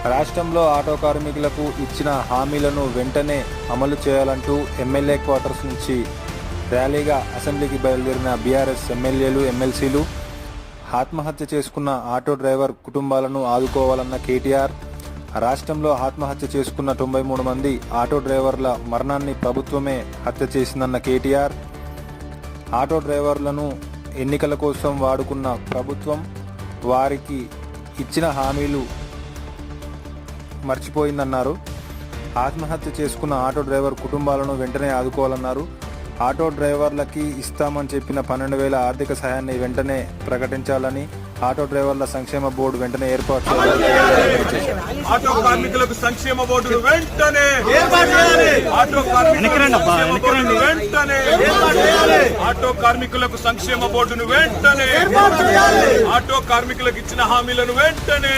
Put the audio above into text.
రాష్ట్రంలో ఆటో కార్మికులకు ఇచ్చిన హామీలను వెంటనే అమలు చేయాలంటూ ఎమ్మెల్యే క్వార్టర్స్ నుంచి ర్యాలీగా అసెంబ్లీకి బయలుదేరిన బీఆర్ఎస్ ఎమ్మెల్యేలు ఎమ్మెల్సీలు ఆత్మహత్య చేసుకున్న ఆటో డ్రైవర్ కుటుంబాలను ఆదుకోవాలన్న కేటీఆర్, రాష్ట్రంలో ఆత్మహత్య చేసుకున్న 93 మంది ఆటో డ్రైవర్ల మరణాన్ని ప్రభుత్వమే హత్య చేసిందన్న కేటీఆర్, ఆటో డ్రైవర్లను ఎన్నికల కోసం వాడుకున్న ప్రభుత్వం వారికి ఇచ్చిన హామీలు మర్చిపోయిందన్నారు. ఆత్మహత్య చేసుకున్న ఆటో డ్రైవర్ కుటుంబాలను వెంటనే ఆదుకోవాలన్నారు. ఆటో డ్రైవర్లకి ఇస్తామని చెప్పిన 12,000 ఆర్థిక సహాయాన్ని వెంటనే ప్రకటించాలని, ఆటో డ్రైవర్ల సంక్షేమ బోర్డు వెంటనే ఏర్పాటు చేయాలని, ఆటో కార్మికులకు సంక్షేమ బోర్డును వెంటనే ఏర్పాటు చేయాలి. ఆటో కార్మికులకు సంక్షేమ బోర్డును వెంటనే, ఆటో కార్మికులకు ఇచ్చిన హామీలను వెంటనే